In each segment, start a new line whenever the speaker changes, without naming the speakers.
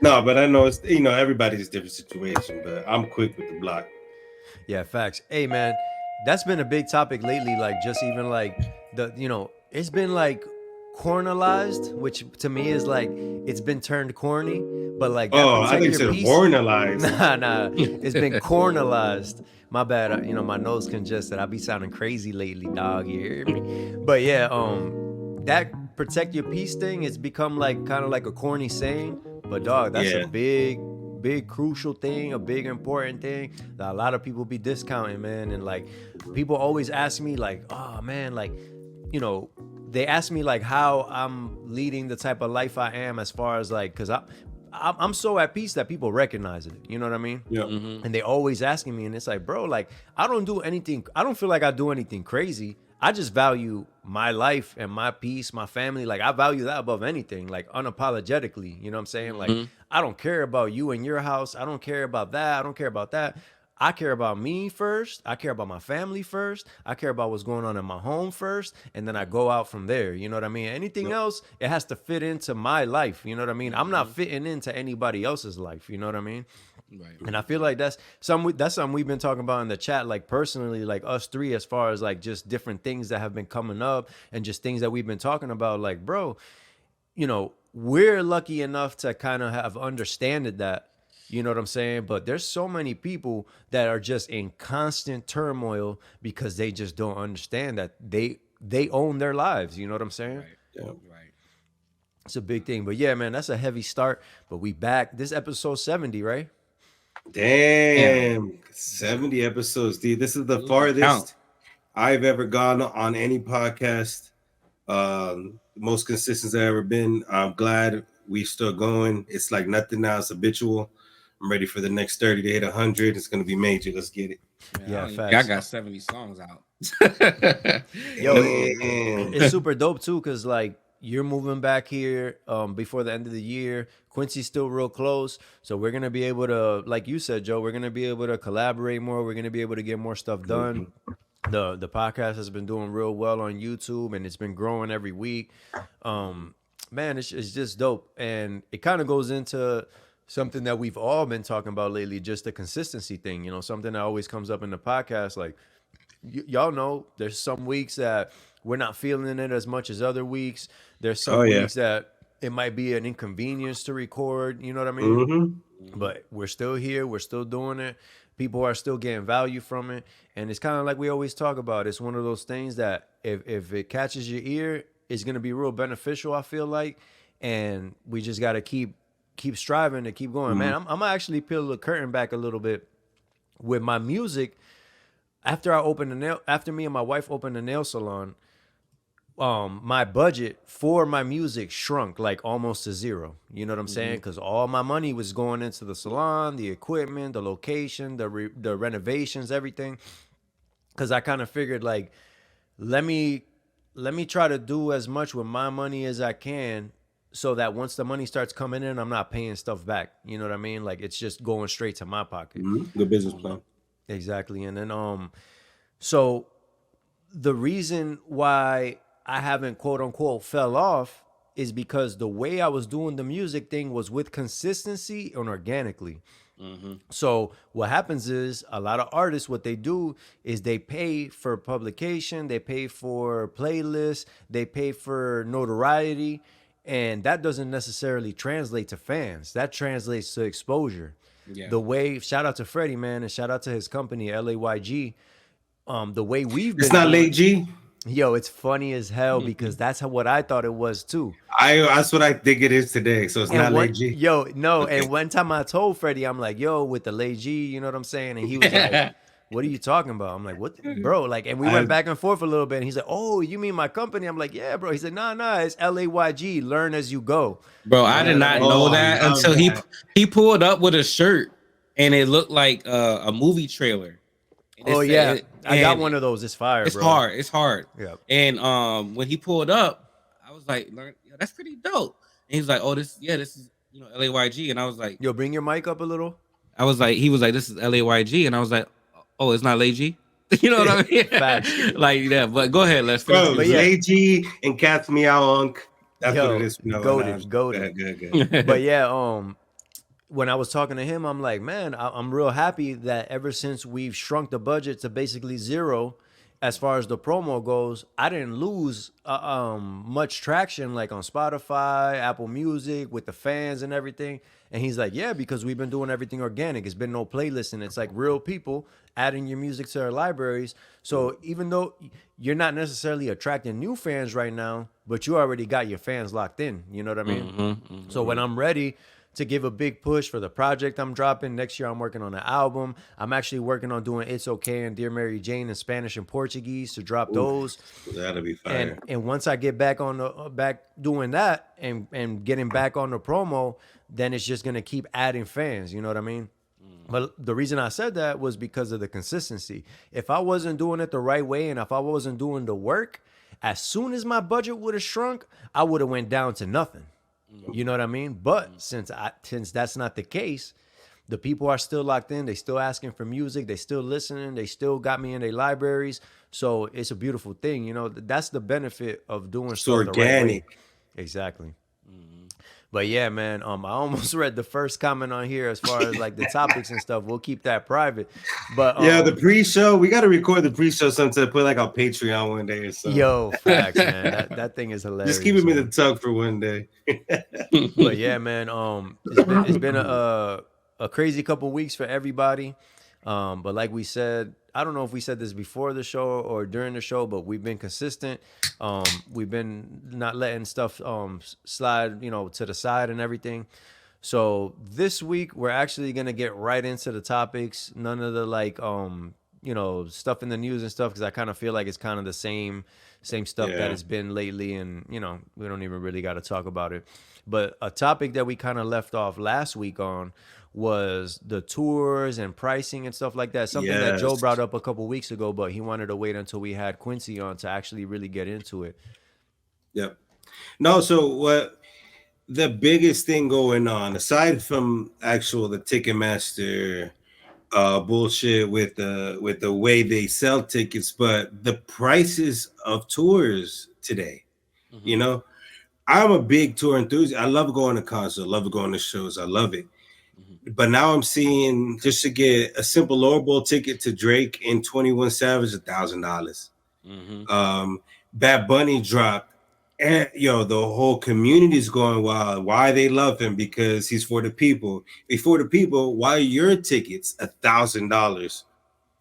No, but I know it's everybody's different situation. But I'm quick with the block.
Yeah, facts. Hey, man, that's been a big topic lately. Like, just even like it's been like cornalized, which to me is like it's been turned corny, but like that
Oh, I
protect
think you
your
said
peace.
bornalized.
Nah, it's been cornalized. My bad. My nose congested. I be sounding crazy lately, dog. You hear me? But yeah, that protect your peace thing has become like kind of like a corny saying, but dog, that's a
Yeah,
big crucial thing, a big important thing that a lot of people be discounting, man. And like people always ask me like, oh man, like, you know, they ask me like how I'm leading the type of life I am, as far as like, because I'm so at peace that people recognize it. You know what I mean?
yeah.
And they always asking me, and it's like, bro, like I don't do anything. I don't feel like I do anything crazy. I just value my life and my peace, my family. Like I value that above anything, like unapologetically. You know what I'm saying? Like I don't care about you and your house. I don't care about that. I don't care about that. I care about me first. I care about my family first. I care about what's going on in my home first. And then I go out from there. You know what I mean? Anything
Yep.
else, it has to fit into my life. You know what I mean? I'm not fitting into anybody else's life. You know what I mean?
Right.
And I feel like that's something we've been talking about in the chat, like personally, like us three, as far as like just different things that have been coming up and just things that we've been talking about. Like, bro, we're lucky enough to kind of have understanded that. You know what I'm saying? But there's so many people that are just in constant turmoil because they just don't understand that they own their lives. You know what I'm saying?
Right.
Yeah.
Right.
It's a big thing. But yeah, man, that's a heavy start. But we back. This episode 70, right?
Damn.
Damn, 70 episodes, dude. This is the
Losing count.
farthest I've ever gone on any podcast. Most consistent I've ever been. I'm glad we still going. It's like nothing now. It's habitual. I'm ready for the next 30 to hit 100. It's gonna be major. Let's get it.
Man, I
Yeah,
don't even think I
facts.
got 70 songs out.
Yo,
Damn.
it's super dope too, because like you're moving back here before the end of the year. Quincy's still real close, so we're gonna be able to, like you said, Joe, we're gonna be able to collaborate more. We're gonna be able to get more stuff done. The podcast has been doing real well on YouTube, and it's been growing every week. Man, it's just dope, and it kind of goes into something that we've all been talking about lately, just the consistency thing. Something that always comes up in the podcast, like y'all know there's some weeks that we're not feeling it as much as other weeks. There's
Oh
some
yeah.
weeks that it might be an inconvenience to record, you know what I mean?
Mm-hmm.
But we're still here, we're still doing it. People are still getting value from it. And it's kind of like we always talk about. It's one of those things that if it catches your ear, it's gonna be real beneficial, I feel like. And we just gotta keep striving to keep going. Man, I'm gonna actually peel the curtain back a little bit with my music. After me and my wife opened a nail salon, my budget for my music shrunk like almost to zero. You know what I'm saying? Because all my money was going into the salon, the equipment, the location, the renovations, everything. Because I kind of figured like, let me try to do as much with my money as I can, so that once the money starts coming in, I'm not paying stuff back. You know what I mean? Like it's just going straight to my pocket.
Mm-hmm. Good business plan.
Exactly. And then so the reason why I haven't quote unquote fell off is because the way I was doing the music thing was with consistency and organically. So what happens is a lot of artists, what they do is they pay for publication, they pay for playlists, they pay for notoriety, and that doesn't necessarily translate to fans. That translates to exposure.
Yeah.
The way, shout out to Freddie, man, and shout out to his company LAYG. The way we've
It's
been
not
doing,
late, G.
yo, it's funny as hell because that's what I thought it was too.
That's what I think it is today. So it's
And
not late,
one,
G.
yo, no,
Okay.
and one time I told Freddie, I'm like, yo, with the lay G, you know what I'm saying? And he was like, what are you talking about? I'm like, what, bro? Like, and we
I
went back and forth a little bit. And he's like, oh, you mean my company? I'm like, yeah, bro. He said, nah, it's LAYG, learn as you go.
Bro, I did not know
Oh, I
that
love
until
that.
he pulled up with a shirt and it looked like a movie trailer. And
Oh, yeah. I got one of those. It's fire,
It's
bro.
hard. It's hard.
Yeah.
And when he pulled up, I was like, "Yo, that's pretty dope." And he's like, "Oh, this is LAYG." And I was like,
Yo, bring your mic up a little.
he was like, "This is LAYG," and I was like, "Oh, it's not Lay G." You know what I mean?
Facts.
Like that. But go ahead. Let's finish.
Bro,
But yeah.
late G and Cats Me Out. That's
Yo,
what it is. No,
goated.
good.
But yeah, when I was talking to him, I'm like, man, I'm real happy that ever since we've shrunk the budget to basically zero, as far as the promo goes, I didn't lose much traction like on Spotify, Apple Music with the fans and everything. And he's like, yeah, because we've been doing everything organic. It's been no playlist, and it's like real people adding your music to their libraries. So even though you're not necessarily attracting new fans right now, but you already got your fans locked in. You know what I mean? So when I'm ready to give a big push for the project I'm dropping next year, I'm working on an album. I'm actually working on doing "It's Okay" and "Dear Mary Jane" in Spanish and Portuguese to drop
Oof,
those.
that'll be
And
fire.
once I get back on the back doing that and getting back on the promo, then it's just gonna keep adding fans. You know what I mean? But the reason I said that was because of the consistency. If I wasn't doing it the right way and if I wasn't doing the work, as soon as my budget would have shrunk, I would have went down to nothing. You know what I mean? But since that's not the case, the people are still locked in. They still asking for music. They still listening. They still got me in their libraries. So it's a beautiful thing. You know, that's the benefit of doing
It's
stuff the right way.
organic.
Exactly. But yeah, man, I almost read the first comment on here as far as like the topics and stuff. We'll keep that private. But
Yeah, the pre-show. We got to record the pre-show sometime. Put like on Patreon one day or something.
yo, facts, man. That thing is
Just keep
hilarious,
him in the
man.
tug for one day.
But yeah, man, it's been a crazy couple weeks for everybody. But like we said, I don't know if we said this before the show or during the show, but we've been consistent. We've been not letting stuff slide, to the side and everything. So this week we're actually gonna get right into the topics. None of the like stuff in the news and stuff, because I kind of feel like it's kind of the same stuff that
Yeah.
it's been lately, and we don't even really got to talk about it. But a topic that we kind of left off last week on was the tours and pricing and stuff like that. Something that Joe brought
Yes.
up a couple weeks ago, but he wanted to wait until we had Quincy on to actually really get into it.
Yep. No. So what? The biggest thing going on, aside from actual the Ticketmaster bullshit with the way they sell tickets, but the prices of tours today. You know, I'm a big tour enthusiast. I love going to concerts. I love going to shows. I love it. But now I'm seeing just to get a simple lower bowl ticket to Drake and 21 Savage $1,000. Bad Bunny dropped, and the whole community is going wild. Why they love him? Because he's for the people. Before the people, why are your tickets $1,000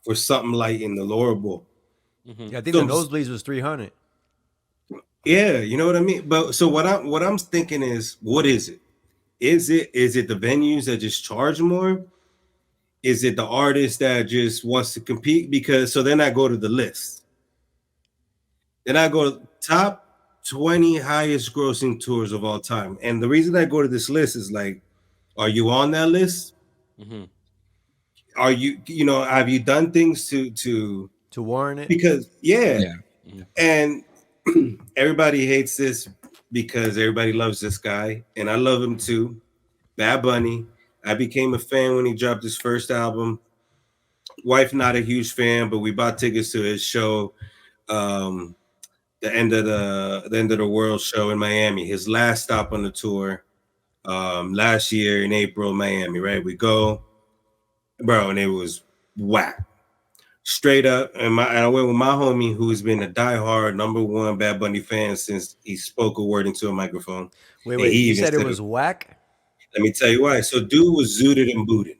for something like in the lower bowl?
Yeah, I think the
So
nosebleeds was 300.
yeah, you know what I mean. But so what I'm thinking is, what is it? Is it the venues that just charge more? Is it the artist that just wants to compete? Because so then I go to the list. Then I go top 20 highest grossing tours of all time. And the reason I go to this list is like, are you on that list? Are have you done things to
To warrant it.
because yeah,
Yeah.
and everybody hates this because everybody loves this guy, and I love him too. Bad Bunny. I became a fan when he dropped his first album. Wife not a huge fan, but we bought tickets to his show. Um, the end of the world show in Miami. His last stop on the tour, last year in April, Miami. Right, we go, bro, and it was whack, straight up. And I went with my homie who's been a diehard number one Bad Bunny fan since he spoke a word into a microphone,
Wait,
and he
wait. You
even
said it
said,
was whack.
"Let me tell you why." So, dude was zooted and booted.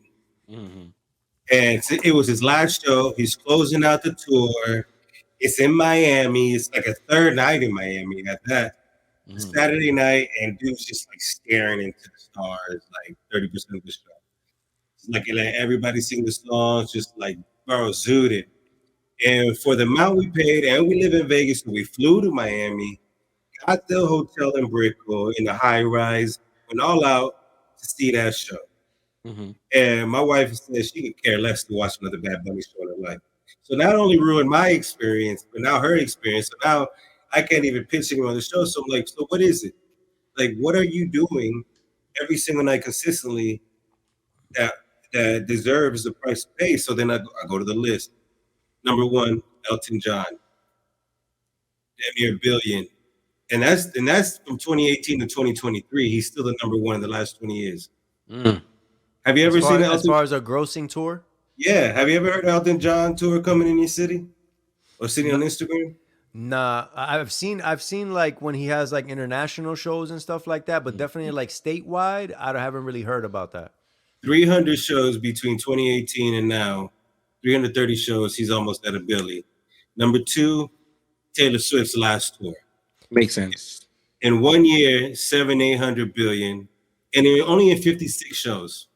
And it was his last show. He's closing out the tour. It's in Miami. It's like a third night in Miami at that. Saturday night, and dude's just like staring into the stars, like 30% of the show. It's like everybody sing the songs, just like bro, zooted. And for the amount we paid, and we live in Vegas, so we flew to Miami, got the hotel in Brickell in the high rise, went all out to see that show. And my wife says she could care less to watch another Bad Bunny show in her life. So not only ruined my experience, but now her experience. So now I can't even pitch anyone on the show. So I'm like, so what is it? Like, what are you doing every single night consistently that that deserves the price to pay? So then I go to the list. Number one, Elton John, damn near a billion. And that's from 2018 to 2023. He's still the number one in the last 20 years. Have you
As
ever
far
seen
as
Elton?
far as a grossing tour,
Yeah. Have you ever heard Elton John tour coming in your city or seen it
no,
on Instagram?
nah. I've seen like when he has like international shows and stuff like that, but definitely like statewide, I haven't really heard about that.
300 shows between 2018 and now. 330 shows. He's almost at a billion. Number two, Taylor Swift's last tour.
Makes sense.
In 1 year, 800 billion, and only in 56 shows.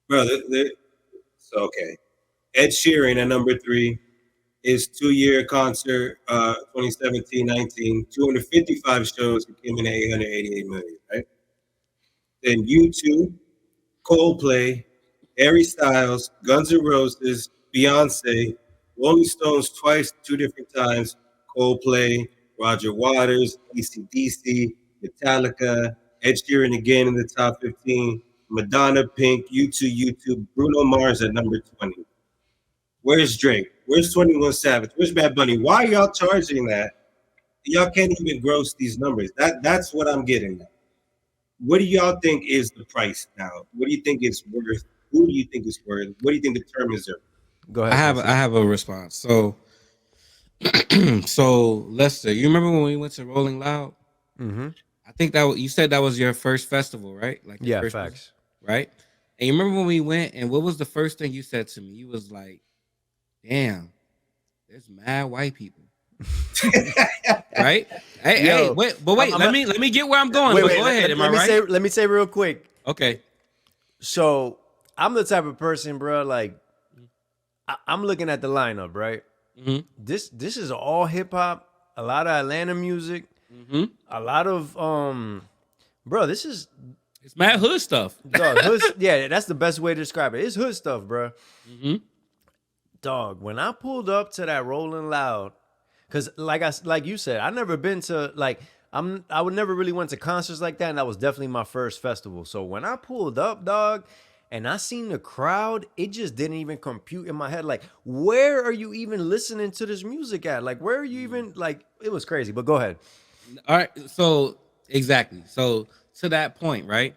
Bro, so okay. Ed Sheeran at number three, his 2 year concert, 2017-19, 255 shows, he came in at 888 million, right? Then U2, Coldplay, Harry Styles, Guns N' Roses, Beyonce, Rolling Stones twice, two different times, Coldplay, Roger Waters, AC/DC, Metallica, Ed Sheeran again in the top 15, Madonna, Pink, U2, YouTube, Bruno Mars at number 20. Where's Drake? Where's 21 Savage? Where's Bad Bunny? Why are y'all charging that? Y'all can't even gross these numbers. That's what I'm getting at. What do y'all think is the price now? What do you think it's worth? Who do you think it's worth? What do you think determines it?
Go
I
ahead,
have
Quincy.
I have a response. So so Lester, you remember when we went to Rolling Loud?
Mm-hmm.
I think you said that was your first festival, right? Like your
Yeah,
first music,
facts.
right? And you remember when we went and what was the first thing you said to me? You was like, "Damn, there's mad white people." Right? Hey,
Yo,
wait, but
I'm,
wait,
I'm
let
a,
me get where I'm going.
wait,
But
wait.
go ahead. Am I
Let me say,
right?
real quick.
Okay.
So I'm the type of person, bro. Like I'm looking at the lineup, right?
Mm-hmm.
This is all hip hop, a lot of Atlanta music,
Mm-hmm.
a lot of bro. This is
It's mad hood stuff.
dog hood. Yeah, that's the best way to describe it. It's hood stuff, bro.
Mm-hmm.
Dog. When I pulled up to that Rolling Loud, because like you said, I never been to like I would never really went to concerts like that, and that was definitely my first festival. So when I pulled up, dog, and I seen the crowd, it just didn't even compute in my head. Like, where are you even listening to this music at? Like, where are you even like? It was crazy. But go ahead.
All right. So exactly. So to that point, right?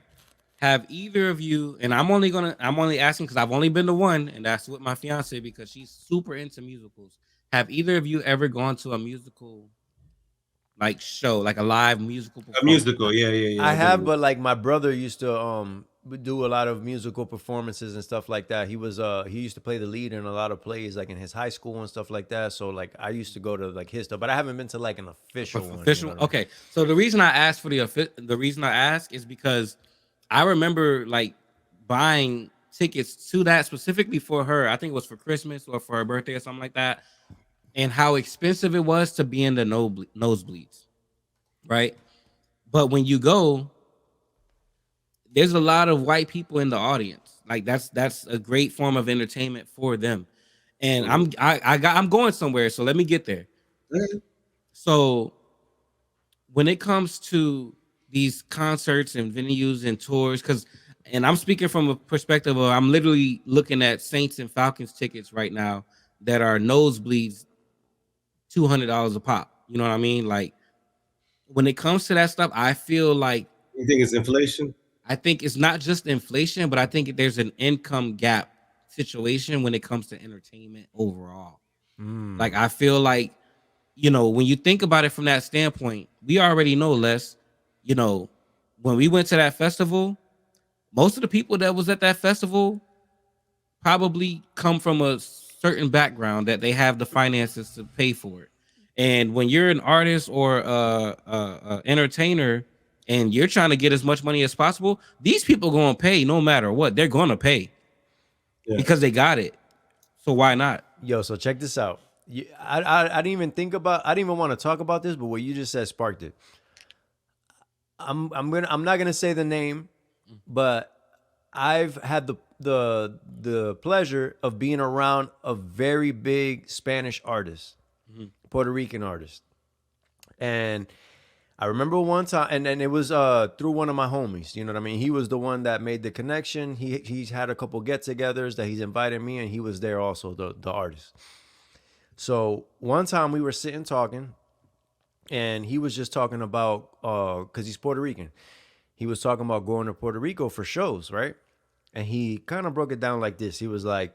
Have either of you, and I'm only asking because I've only been to one, and that's with my fiance because she's super into musicals. Have either of you ever gone to a musical like show, like a live musical
A
performance?
musical, yeah, yeah, yeah.
I
I've been
have,
to.
but like my brother used to do a lot of musical performances and stuff like that. He used to play the lead in a lot of plays like in his high school and stuff like that. So like I used to go to like his stuff, but I haven't been to like an official one. You know
Official.
what I mean?
Okay. So the reason I asked for the reason I ask is because I remember like buying tickets to that specifically for her. I think it was for Christmas or for her birthday or something like that, and how expensive it was to be in the nosebleeds, right? But when you go, there's a lot of white people in the audience. Like that's a great form of entertainment for them. And
Mhm.
I'm going somewhere, so let me get there. So when it comes to these concerts and venues and tours, because and I'm speaking from a perspective of I'm literally looking at Saints and Falcons tickets right now that are nosebleeds $200 a pop. You know what I mean? Like when it comes to that stuff, I feel like
You think it's inflation?
I think it's not just inflation, but I think there's an income gap situation when it comes to entertainment overall. Like I feel like, when you think about it from that standpoint, we already know less, you know, when we went to that festival, most of the people that was at that festival probably come from a certain background that they have the finances to pay for it. And when you're an artist or a entertainer and you're trying to get as much money as possible, these people going to pay no matter what. They're going to pay
Yeah.
because they got it. So why not?
Yo, so check this out. I didn't even I didn't even want to talk about this, but what you just said sparked it. I'm not gonna say the name, but I've had the pleasure of being around a very big Spanish artist, Puerto Rican artist, and I remember one time, and it was through one of my homies. You know what I mean? He was the one that made the connection. He's had a couple get-togethers that he's invited me, and he was there also, the artist. So one time we were sitting talking, and he was just talking about because he's Puerto Rican. He was talking about going to Puerto Rico for shows, right? And he kind of broke it down like this. He was like,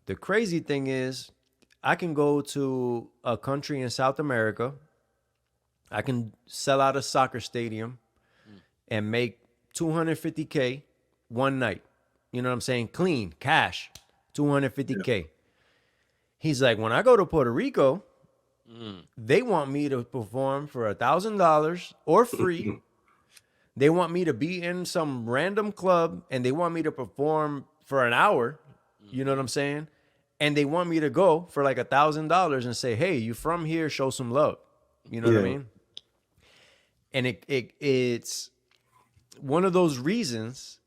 the crazy thing is, I can go to a country in South America, I can sell out a soccer stadium and make 250K one night. You know what I'm saying? Clean, cash,
Yeah.
250K. He's like, when I go to Puerto Rico, they want me to perform for $1,000 or free. They want me to be in some random club and they want me to perform for an hour. You know what I'm saying? And they want me to go for like $1,000 and say, hey, you from here, show some love. You know what I
Yeah.
mean? And it's one of those reasons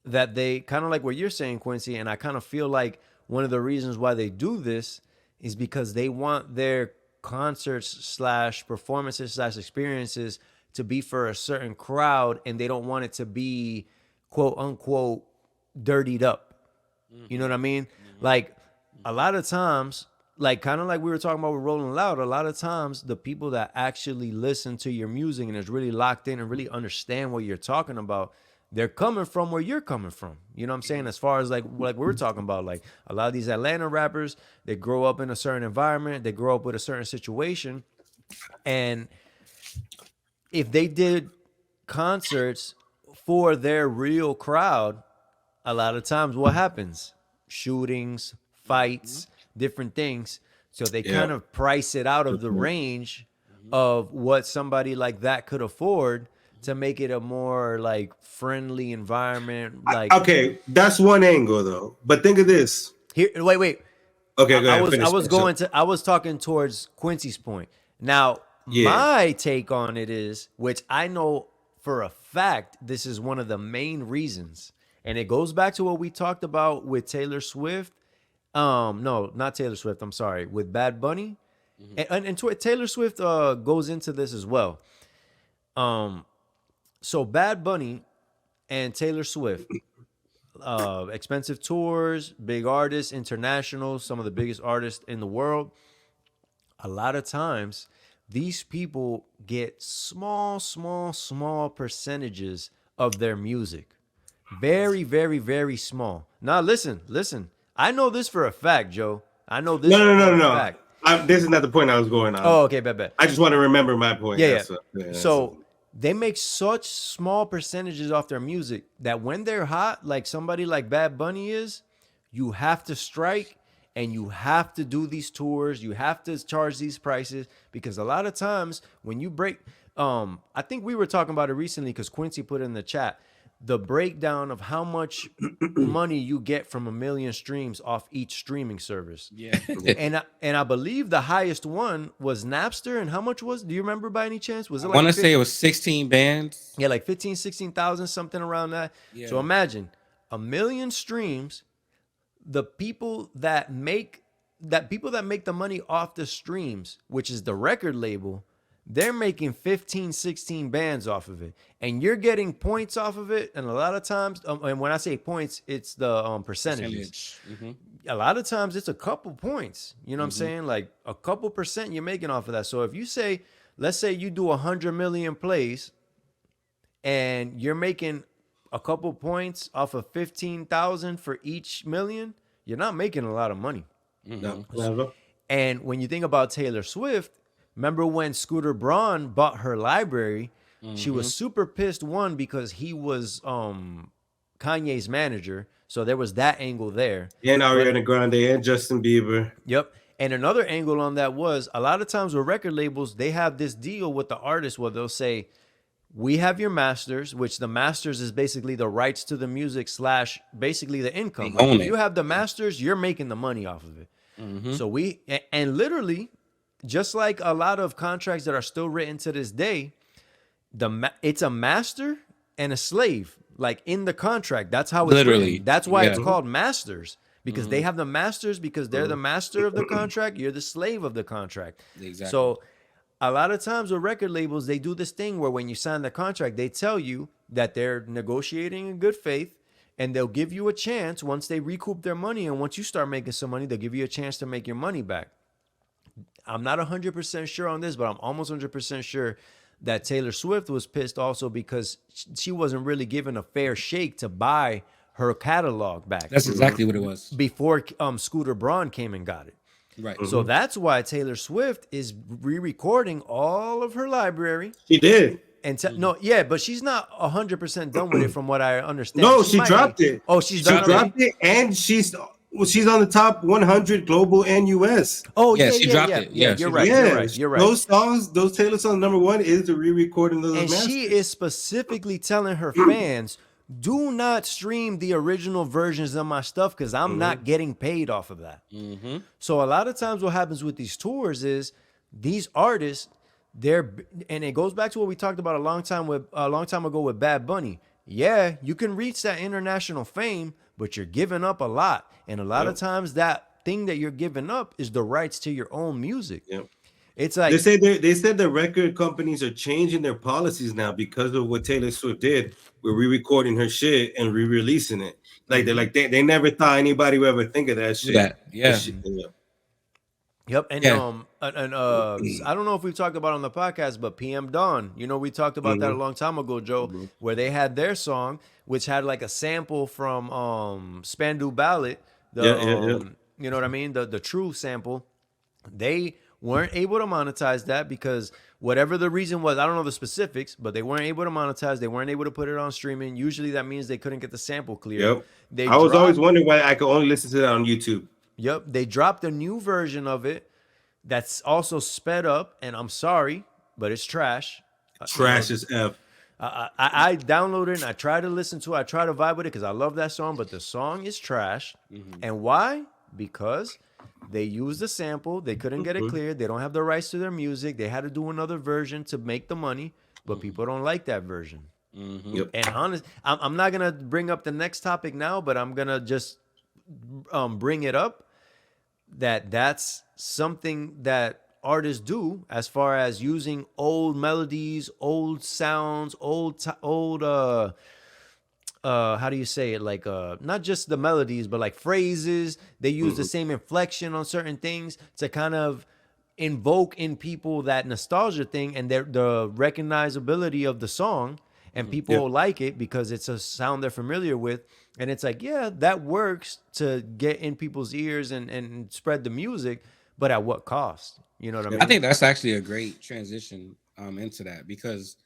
that they kind of like what you're saying, Quincy, and I kind of feel like one of the reasons why they do this is because they want their concerts slash performances slash experiences to be for a certain crowd, and they don't want it to be quote unquote dirtied up. You know what I mean? Like a lot of times, like kind of like we were talking about with Rolling Loud, a lot of times the people that actually listen to your music and is really locked in and really understand what you're talking about, they're coming from where you're coming from. You know what I'm saying? As far as like we were talking about, like a lot of these Atlanta rappers, they grow up in a certain environment, they grow up with a certain situation, and if they did concerts for their real crowd, a lot of times what happens? Shootings, fights, different things. So they
Yeah.
kind of price it out of the range of what somebody like that could afford to make it a more like friendly environment. Like
Okay, that's one angle though. But think of this.
here, wait.
Okay, go
I
ahead.
was I
Finish.
was
Finish up.
going to I was talking towards Quincy's point. Now,
Yeah.
my take on it is, which I know for a fact, this is one of the main reasons, and it goes back to what we talked about with Taylor Swift. No, not Taylor Swift. I'm sorry, with Bad Bunny, and Taylor Swift goes into this as well. So Bad Bunny and Taylor Swift, expensive tours, big artists, international, some of the biggest artists in the world. A lot of times, these people get small percentages of their music. Very, very, very small. Now, listen. I know this for a fact, Joe. I know this
No, no, no,
for
no,
a
no.
fact.
This is not the point I was going on.
Oh, okay, bet.
I just want to remember my point.
Yeah.
That's
So they make such small percentages off their music that when they're hot, like somebody like Bad Bunny is, you have to strike and you have to do these tours. You have to charge these prices because a lot of times when you break, I think we were talking about it recently because Quincy put it in the chat the breakdown of how much money you get from 1 million streams off each streaming service.
Yeah.
And I believe the highest one was Napster. And how much was? Do you remember by any chance? Was it
I
like
want to say it was 16 bands.
yeah, like 15, 16,000, something around that.
Yeah.
So imagine 1 million streams. The people that make the money off the streams, which is the record label, they're making 15, 16 bands off of it. And you're getting points off of it. And a lot of times, and when I say points, it's the percentages. A lot of times it's a couple points. You know what I'm saying? Like a couple percent you're making off of that. So if you say, let's say you do 100 million plays and you're making a couple points off of 15,000 for each million, you're not making a lot of money.
No, never.
And when you think about Taylor Swift, remember when Scooter Braun bought her library? She was super pissed, one, because he was Kanye's manager. So there was that angle there.
And Ariana Grande and Justin Bieber.
Yep. And another angle on that was a lot of times with record labels, they have this deal with the artist where they'll say, we have your masters, which the masters is basically the rights to the music slash basically the income. Like if you have the masters, you're making the money off of it. So and literally, just like a lot of contracts that are still written to this day, it's a master and a slave, like in the contract. That's how it's
Literally.
written. That's why it's called masters, because they have the masters because they're the master of the contract. You're the slave of the contract.
Exactly.
So a lot of times with record labels, they do this thing where when you sign the contract, they tell you that they're negotiating in good faith and they'll give you a chance once they recoup their money. And once you start making some money, they'll give you a chance to make your money back. I'm not 100% sure on this, but I'm almost 100% sure that Taylor Swift was pissed also because she wasn't really given a fair shake to buy her catalog back
That's exactly what it was.
before Scooter Braun came and got it.
Right.
So that's why Taylor Swift is re-recording all of her library.
She did.
And no, yeah, but she's not 100% done with it, from what I understand.
No,
she
she
might
dropped
be.
it.
Oh, she's
She
done already?
dropped it, and she's on the top 100 global and US.
Oh,
Yeah,
yeah,
she
yeah,
dropped
yeah.
it.
Yeah,
Yeah, she
you're
dropped
right.
it.
You're
Yeah,
right. You're right.
those songs, those Taylor songs, number one is the re-recording of those
And
masters.
she is specifically telling her fans, do not stream the original versions of my stuff because I'm not getting paid off of that. So a lot of times what happens with these tours is these artists, and it goes back to what we talked about a long time ago with Bad Bunny. Yeah, you can reach that international fame, but you're giving up a lot. And a lot of times that thing that you're giving up is the rights to your own music.
Yep.
It's
They
like,
say they said the record companies are changing their policies now because of what Taylor Swift did. We're re-recording her shit and re-releasing it. Like they never thought anybody would ever think of that
Do
shit.
that. Yeah.
yep, and
Yeah.
I don't know if we've talked about it on the podcast, but PM Dawn, we talked about that a long time ago, Joe, where they had their song, which had like a sample from Spandau Ballet, you know what I mean, the true sample. They weren't able to monetize that because whatever the reason was, I don't know the specifics, but they weren't able to monetize. They weren't able to put it on streaming. Usually that means they couldn't get the sample clear.
Yep. I was always wondering why I could only listen to that on YouTube.
Yep. They dropped a new version of it that's also sped up, and I'm sorry, but it's trash.
Trash as F.
I downloaded it and I tried to listen to it. I tried to vibe with it because I love that song, but the song is trash. And why? Because they used the sample. They couldn't get it cleared. They don't have the rights to their music. They had to do another version to make the money, but people don't like that version.
Yep.
And honest, I'm not going to bring up the next topic now, but I'm going to just bring it up that's something that artists do as far as using old melodies, old sounds, old how do you say it? Like not just the melodies, but like phrases. They use the same inflection on certain things to kind of invoke in people that nostalgia thing and the recognizability of the song. And people like it because it's a sound they're familiar with. And it's like, yeah, that works to get in people's ears and spread the music, but at what cost? You know what I mean?
I think that's actually a great transition into that because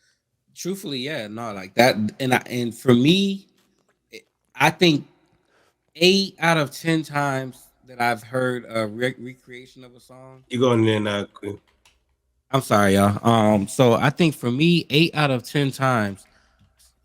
truthfully, yeah, no, like that. And for me, I think 8 out of 10 times that I've heard a recreation of a song.
You going in now?
I'm sorry, y'all. So I think for me, 8 out of 10 times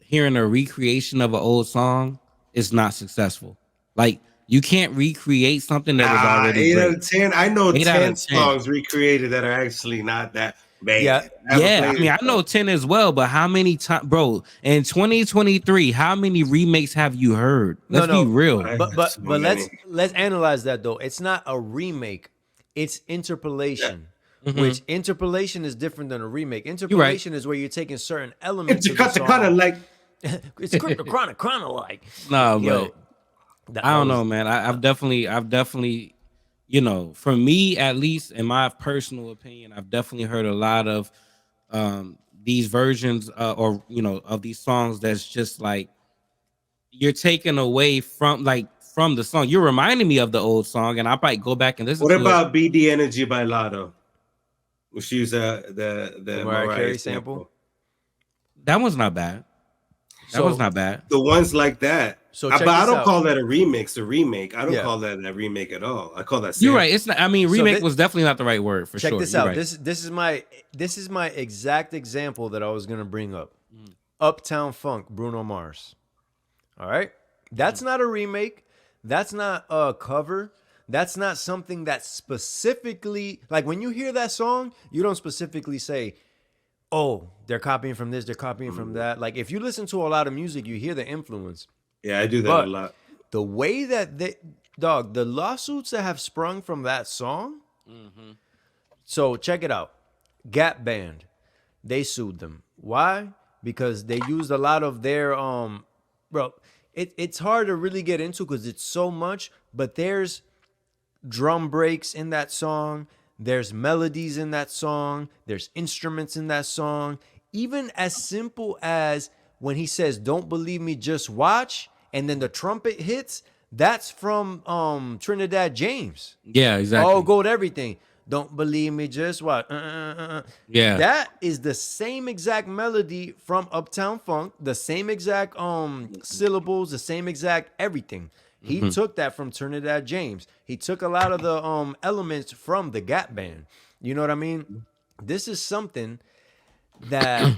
hearing a recreation of an old song is not successful. Like you can't recreate something that was already
8
great.
out of 10. I know
8 out
10
of 10
songs recreated that are actually not that bad.
Yeah.
Yeah, I mean, I know 10 as well, but how many times, bro, in 2023, how many remakes have you heard? Let's be real.
But let's analyze that though. It's not a remake, it's interpolation. Which interpolation is different than a remake. Interpolation is where you're taking certain elements of the song.
Kind of like
it's kind of like.
No, but I don't know, man. I've definitely, for me at least, in my personal opinion, I've definitely heard a lot of these versions of these songs that's just like you're taking away from the song. You're reminding me of the old song, and I might go back and listen.
What
to
about BD Energy by Lotto? Which use the
Mariah Carey sample.
That one's not bad. That was not bad.
The ones like that.
So
but I don't call that a remix. A remake. I don't call that a remake at all. I call that. Sample.
You're right. It's not. I mean, remake was definitely not the right word for sure.
Check this out. Right. This is my exact example that I was gonna bring up. Uptown Funk, Bruno Mars. All right, that's not a remake. That's not a cover. That's not something that specifically, like when you hear that song, you don't specifically say, oh, they're copying from this, they're copying from that. Like if you listen to a lot of music, you hear the influence.
Yeah, I do that a lot.
The way that the lawsuits that have sprung from that song. So check it out. Gap Band, they sued them. Why? Because they used a lot of their, bro, it's hard to really get into because it's so much, but there's drum breaks in that song, there's melodies in that song, there's instruments in that song, even as simple as when he says don't believe me, just watch, and then the trumpet hits. That's from Trinidad James.
Yeah,
All
exactly.
gold, everything. Don't believe me, just what?
Yeah.
That is the same exact melody from Uptown Funk, the same exact syllables, the same exact everything. He
Hmm.
took that from Trinidad James. He took a lot of the elements from the Gap Band. You know what I mean? This is something that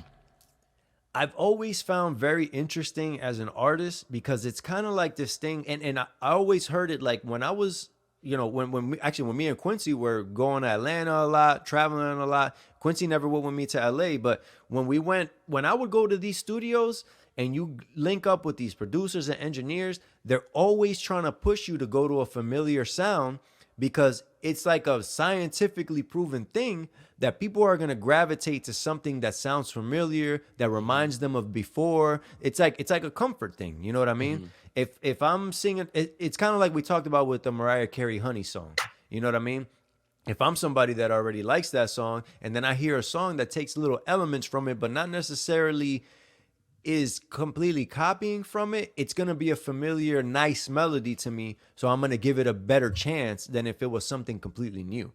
I've always found very interesting as an artist because it's kind of like this thing, and I always heard it like when I was, when me and Quincy were going to Atlanta a lot, traveling a lot. Quincy never went with me to LA, but when I would go to these studios and you link up with these producers and engineers, they're always trying to push you to go to a familiar sound because it's like a scientifically proven thing that people are going to gravitate to something that sounds familiar, that
Hmm.
reminds them of before. It's like a comfort thing, you know what I mean?
Hmm.
If I'm singing, it's kind of like we talked about with the Mariah Carey Honey song. You know what I mean? If I'm somebody that already likes that song and then I hear a song that takes little elements from it but not necessarily is completely copying from it, it's going to be a familiar, nice melody to me. So I'm going to give it a better chance than if it was something completely new.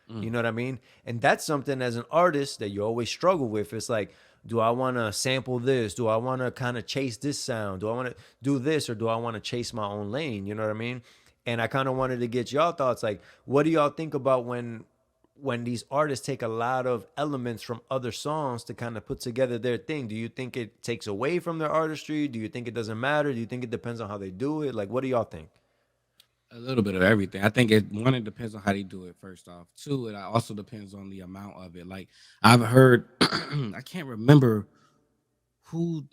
You know what I mean? And that's something as an artist that you always struggle with. It's like, do I want to sample this? Do I want to kind of chase this sound? Do I want to do this or do I want to chase my own lane? You know what I mean? And I kind of wanted to get y'all thoughts. Like, what do y'all think about when these artists take a lot of elements from other songs to kind of put together their thing? Do you think it takes away from their artistry? Do you think it doesn't matter? Do you think it depends on how they do it? Like, what do y'all think?
A little bit of everything. I think it depends on how they do it. First off, two, it also depends on the amount of it. Like I've heard, I can't remember who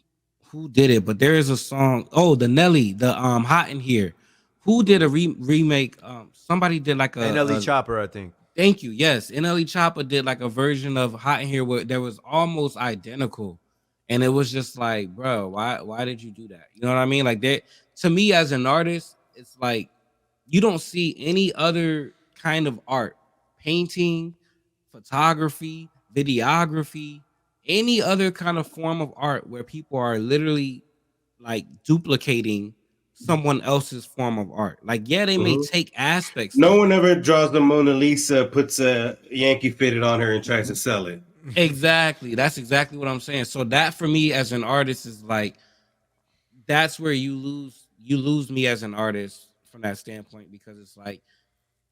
who did it, but there is a song. Oh, the Nelly, the Hot in Here. Who did a remake? Somebody did like
NLE
a
Chopper, I think.
thank you. Yes, NLE Chopper did like a version of Hot in Here where there was almost identical, and it was just like, bro, why did you do that? You know what I mean? Like that to me as an artist, it's like you don't see any other kind of art, painting, photography, videography, any other kind of form of art where people are literally like duplicating someone else's form of art. Like, yeah, they may
Mhm.
take aspects
No
of
one
it.
ever draws the Mona Lisa, puts a Yankee fitted on her, and tries to sell it.
Exactly. That's exactly what I'm saying. So that for me as an artist is like that's where you lose me as an artist from that standpoint because it's like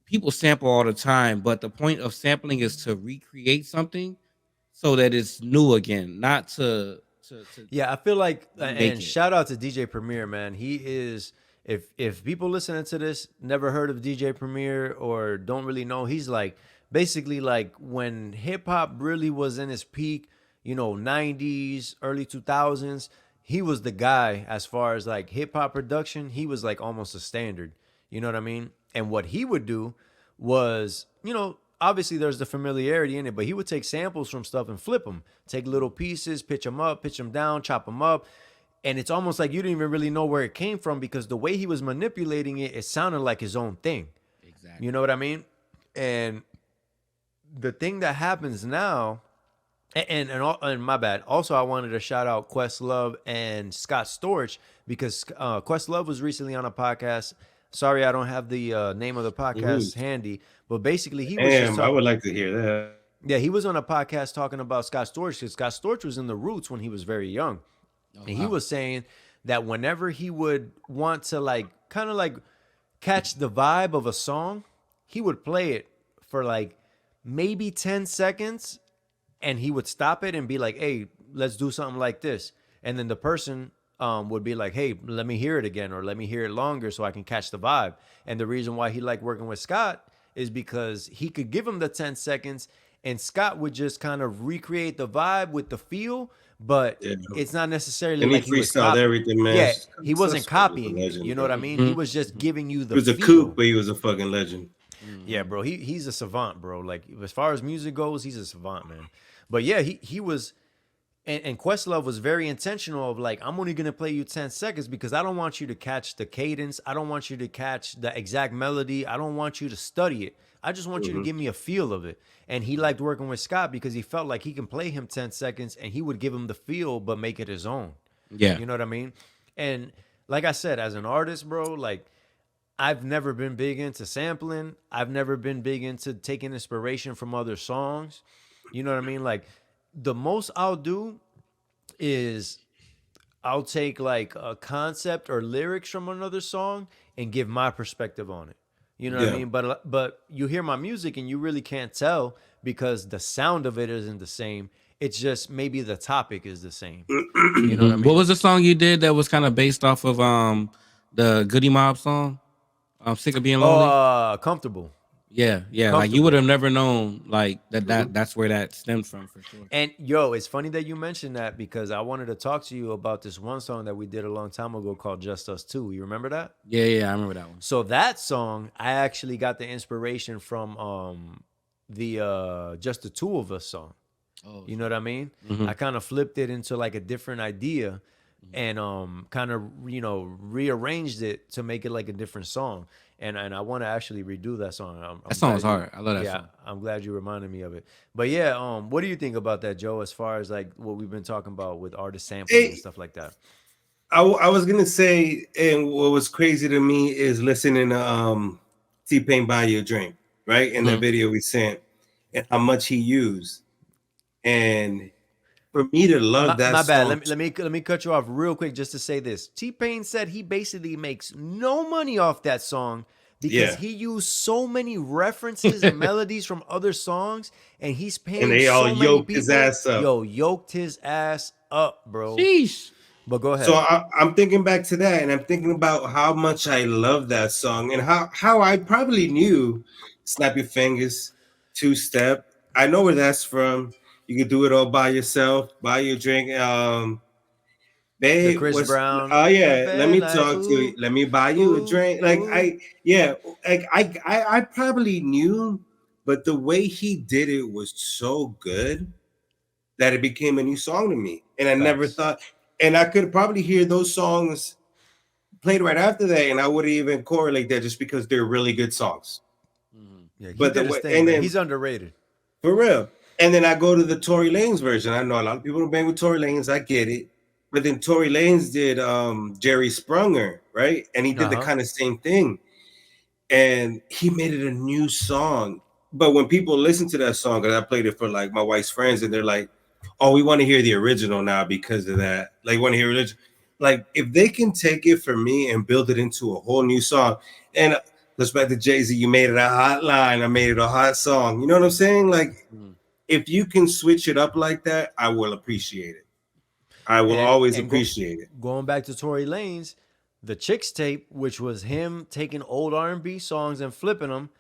people sample all the time, but the point of sampling is to recreate something so that it's new again, not to
Yeah, I feel like,
remake
and
it.
shout out to DJ Premier, man. He is, if people listening to this never heard of DJ Premier or don't really know, he's like basically like when hip hop really was in its peak, 90s, early 2000s. He was the guy as far as like hip hop production. He was like almost a standard. You know what I mean? And what he would do was, obviously there's the familiarity in it, but he would take samples from stuff and flip them, take little pieces, pitch them up, pitch them down, chop them up. And it's almost like you didn't even really know where it came from because the way he was manipulating it, it sounded like his own thing. You know
Exactly.
what I mean? And the thing that happens now, and my bad. Also, I wanted to shout out Questlove and Scott Storch because Questlove was recently on a podcast. Sorry, I don't have the name of the
Mhm.
podcast handy, but basically, he was just
Damn, I
talking.
would like to hear that.
Yeah, he was on a podcast talking about Scott Storch because Scott Storch was in the Roots when he was very young,
Oh
and he
wow.
was saying that whenever he would want to like kind of like catch the vibe of a song, he would play it for like maybe 10 seconds and he would stop it and be like, "Hey, let's do something like this." And then the person would be like, "Hey, let me hear it again, or let me hear it longer so I can catch the vibe." And the reason why he liked working with Scott is because he could give him the 10 seconds, and Scott would just kind of recreate the vibe with the feel, but
Yeah.
it's not necessarily
And he
like he was
freestyled
cop.
everything, man.
Yeah, he wasn't
Such was a
copying it. You
legend,
know what I
bro.
mean? He
Hmm.
was just giving you
He
the
was a kook,
feel.
but he was a fucking legend.
Yeah,
Hmm.
bro. He's a savant, bro. Like as far as music goes, he's a savant, man. But yeah, he was, and Questlove was very intentional of like, I'm only gonna play you 10 seconds because I don't want you to catch the cadence. I don't want you to catch the exact melody. I don't want you to study it. I just want you to
Hmm.
give me a feel of it. And he liked working with Scott because he felt like he can play him 10 seconds and he would give him the feel but make it his own.
Yeah.
You know what I mean? And like I said, as an artist, bro, like I've never been big into sampling. I've never been big into taking inspiration from other songs. You know what I mean? Like the most I'll do is I'll take like a concept or lyrics from another song and give my perspective on it. You know what I
Yeah.
mean? But you hear my music and you really can't tell because the sound of it isn't the same. It's just maybe the topic is the same. You know what I
What
mean?
was the song you did that was kind of based off of the Goody Mob song? I'm sick of being
Oh,
lonely.
comfortable,
Yeah, yeah. Like you would
comfortable.
have never known like that.
Mhm.
That's where that stemmed from for sure.
And yo, it's funny that you mentioned that because I wanted to talk to you about this one song that we did a long time ago called Just Us Two. You remember that?
Yeah, yeah. I remember that one.
So that song, I actually got the inspiration from the Just the Two of Us song.
Oh,
You know what I mean?
mm-hmm.
I kind of flipped it into like a different idea and kind of rearranged it to make it like a different song. And I want to actually redo that song.
That
I'm
song was
glad you
hard. I love that
yeah,
song.
I'm glad you reminded me of it. But yeah, what do you think about that, Joe, as far as like what we've been talking about with artist sampling and
Hey,
stuff like that?
I was gonna say, and what was crazy to me is listening to T Pain buy you a drink, right? In the
Mm-hmm.
video we sent, and how much he used. And for me to love that
My bad.
song,
Let me cut you off real quick just to say this. T Pain said he basically makes no money off that song because
yeah,
he used so many references and melodies from other songs, and he's
and
paying
they all
so many
yoked his
people.
ass up.
Yo, yoked his ass up, bro.
Sheesh.
But go
So
ahead.
I'm thinking back to that, and I'm thinking about how much I love that song, and how I probably knew "Snap Your Fingers," Two Step. I know where that's from. You can do it all by yourself, buy your drink.
The
Babe,
Chris
what's
Brown,
oh yeah, let
cafe
me
like
talk to you.
ooh,
Let me buy you a
ooh,
drink. Like
ooh.
I yeah, like I probably knew, but the way he did it was so good that it became a new song to me. And I never
Facts.
thought, and I could probably hear those songs played right after that, and I wouldn't even correlate that just because they're really good songs.
Mm-hmm.
Yeah, he
But the
did his
way,
thing,
and
man.
then
He's underrated.
for real, and then I go to the Tory Lanez version. I know a lot of people don't bang with Tory Lanez. I get it, but then Tory Lanez did Jerry Sprunger, right? And he did
Uh
the
huh.
kind of same thing, and he made it a new song. But when people listen to that song, because I played it for like my wife's friends, and they're like, "Oh, we want to hear the original now because of that." Like, want to hear religion? Like, if they can take it from me and build it into a whole new song, and let's back to Jay-Z, you made it a hot line, I made it a hot song. You know what I'm saying? Like,
Mm-hmm.
if you can switch it up like that, I will appreciate it. I will
And
always
and go
appreciate it.
going back to Tory Lanez, the Chicks tape, which was him taking old R&B songs and flipping them,